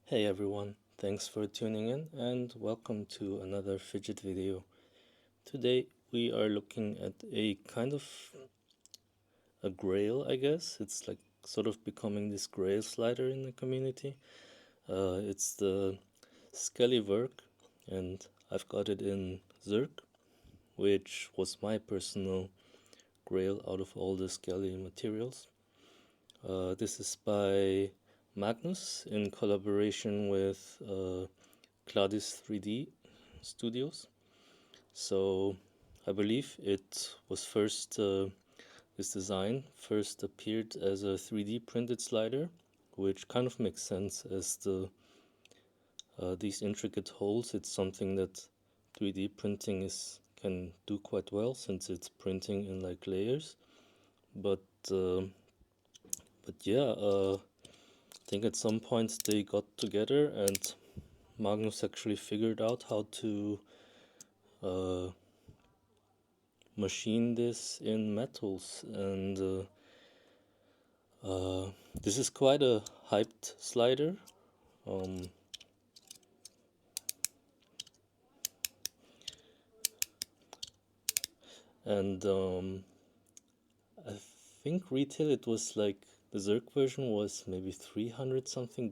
Hey everyone, thanks for tuning in and welcome to another Fidget video. Today we are looking at a kind of a grail, I guess. It's like sort of becoming this grail slider in the community. It's the SkellyVerkk, and I've got it in Zerk, which was my personal grail out of all the Skelly materials. This is by Magnus in collaboration with Kladis3DStudios. So I believe it was first, this design first appeared as a 3D printed slider, which kind of makes sense as these intricate holes. It's something that 3D printing can do quite well since it's printing in like layers. But yeah, I think at some point they got together and Magnus actually figured out how to machine this in metals, and this is quite a hyped slider. And I think retail it was like the Zerk version was maybe $300 something. I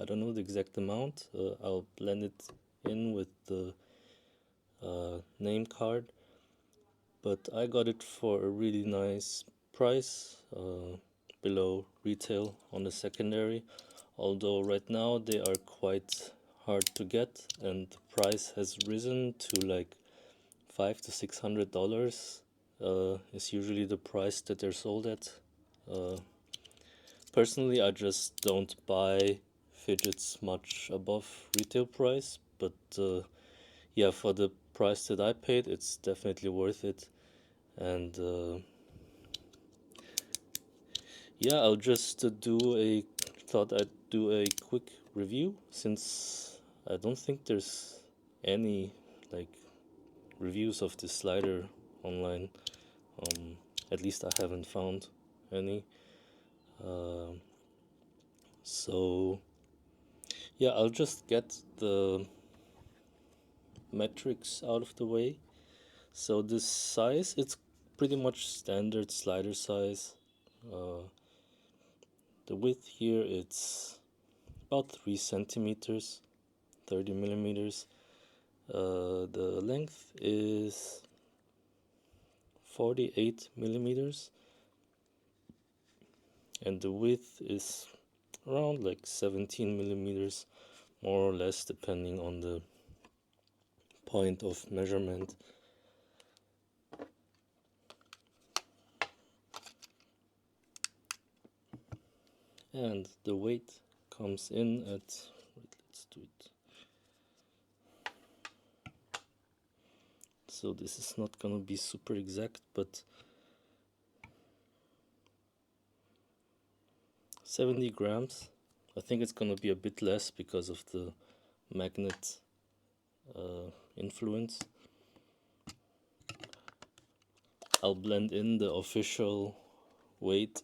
don't know the exact amount. I'll blend it in with the name card, but I got it for a really nice price, below retail on the secondary, although right now they are quite hard to get and the price has risen to like $500 to $600 is usually the price that they're sold at. Personally, I just don't buy fidgets much above retail price, but yeah, for the price that I paid, it's definitely worth it. And yeah, I'll just thought I'd do a quick review since I don't think there's any like reviews of this slider online. At least I haven't found any. So yeah, I'll just get the metrics out of the way. So this size, it's pretty much standard slider size. The width here, it's about 3 centimeters, 30 millimeters. The length is 48 millimeters, and the width is around like 17 millimeters, more or less, depending on the point of measurement. And the weight comes in at, wait, let's do it. So this is not gonna be super exact, but 70 grams. I think it's gonna be a bit less because of the magnet influence. I'll blend in the official weight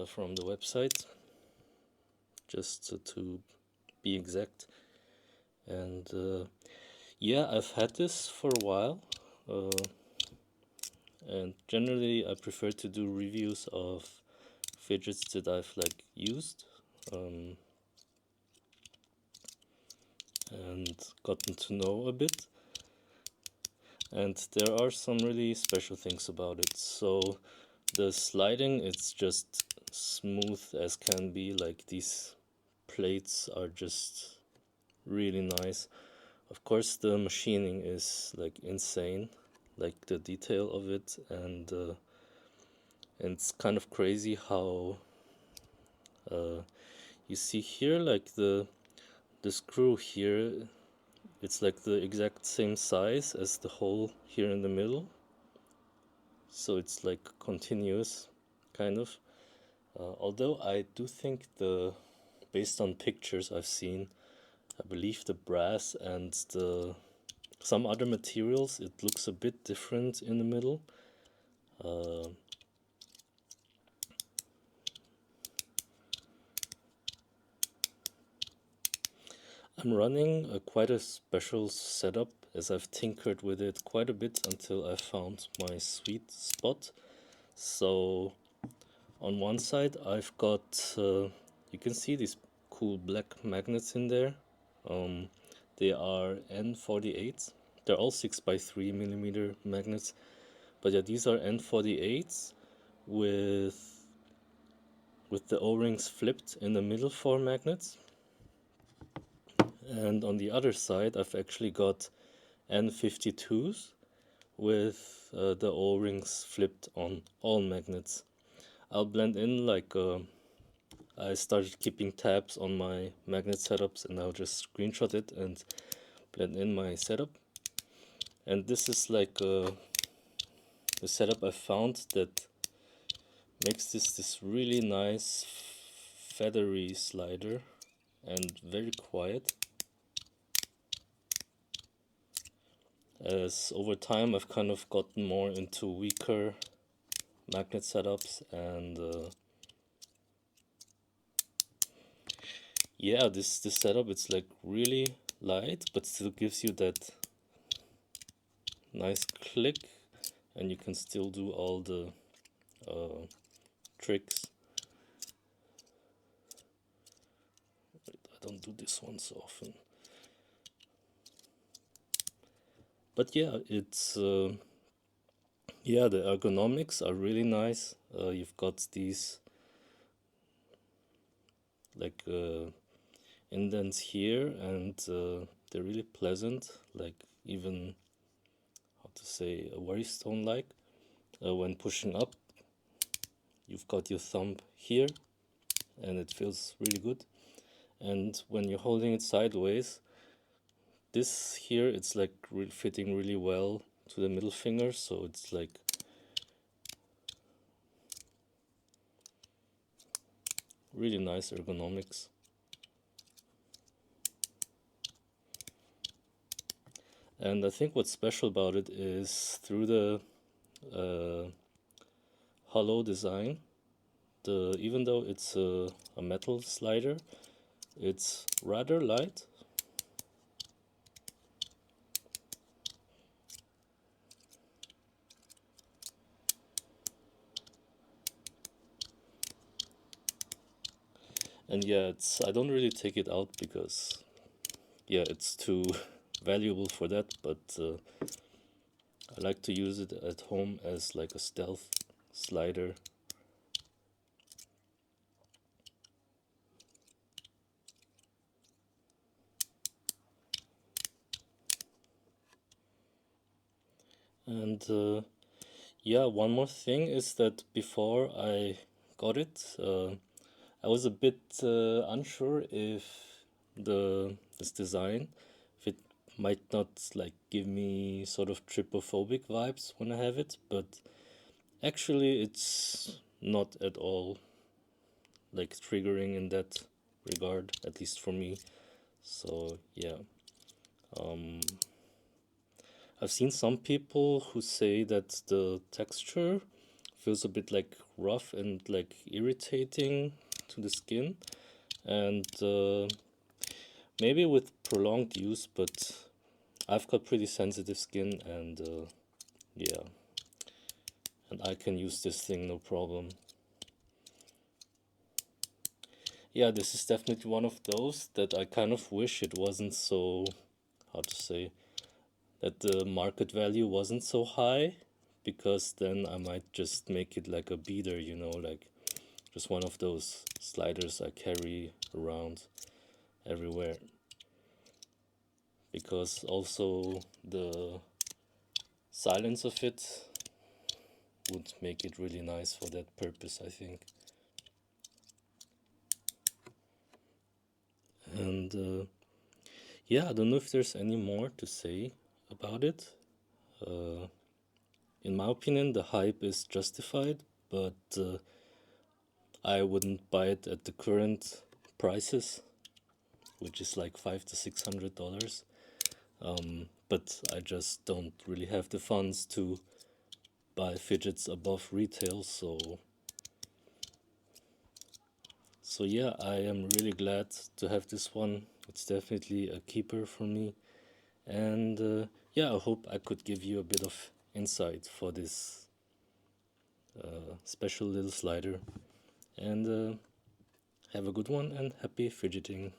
from the website just to be exact. And yeah, I've had this for a while, and generally I prefer to do reviews of fidgets that I've like used and gotten to know a bit. And there are some really special things about it. So the sliding, it's just smooth as can be. Like these plates are just really nice. Of course the machining is like insane, like the detail of it, and it's kind of crazy how you see here like the screw here, it's like the exact same size as the hole here in the middle, so it's like continuous kind of, although I do think based on pictures I've seen, I believe the brass and some other materials, it looks a bit different in the middle. I'm running quite a special setup, as I've tinkered with it quite a bit until I found my sweet spot. So on one side I've got, you can see these cool black magnets in there. They are N48s. They're all 6x3mm magnets. But yeah, these are N48s with the O-rings flipped in the middle for magnets. And on the other side, I've actually got N52s with the O-rings flipped on all magnets. I'll blend in like I started keeping tabs on my magnet setups, and I'll just screenshot it and blend in my setup. And this is like the setup I found that makes this really nice feathery slider and very quiet. As over time I've kind of gotten more into weaker magnet setups, and yeah, this setup, it's like really light but still gives you that nice click, and you can still do all the tricks. I don't do this one so often, but yeah, it's yeah, the ergonomics are really nice. You've got these like indents here, and they're really pleasant, like even, how to say, very stone like. When pushing up, you've got your thumb here and it feels really good, and when you're holding it sideways, this here, it's like fitting really well to the middle finger, so it's like really nice ergonomics. And I think what's special about it is through the hollow design, even though it's a metal slider, it's rather light. And yeah, I don't really take it out because yeah, it's too valuable for that, but I like to use it at home as like a stealth slider. And yeah, one more thing is that before I got it, I was a bit unsure if this design, if it might not like give me sort of trypophobic vibes when I have it, but actually it's not at all like triggering in that regard, at least for me. So yeah, I've seen some people who say that the texture feels a bit like rough and like irritating to the skin, and maybe with prolonged use, but I've got pretty sensitive skin, and yeah, and I can use this thing no problem. Yeah, this is definitely one of those that I kind of wish it wasn't so, how to say, that the market value wasn't so high, because then I might just make it like a beater, you know, like just one of those sliders I carry around everywhere. Because also the silence of it would make it really nice for that purpose, I think. And yeah, I don't know if there's any more to say about it. In my opinion, the hype is justified, but I wouldn't buy it at the current prices, which is like $500 to $600. But I just don't really have the funds to buy fidgets above retail, so yeah, I am really glad to have this one It's definitely a keeper for me. And yeah, I hope I could give you a bit of insight for this special little slider. And have a good one and happy fidgeting.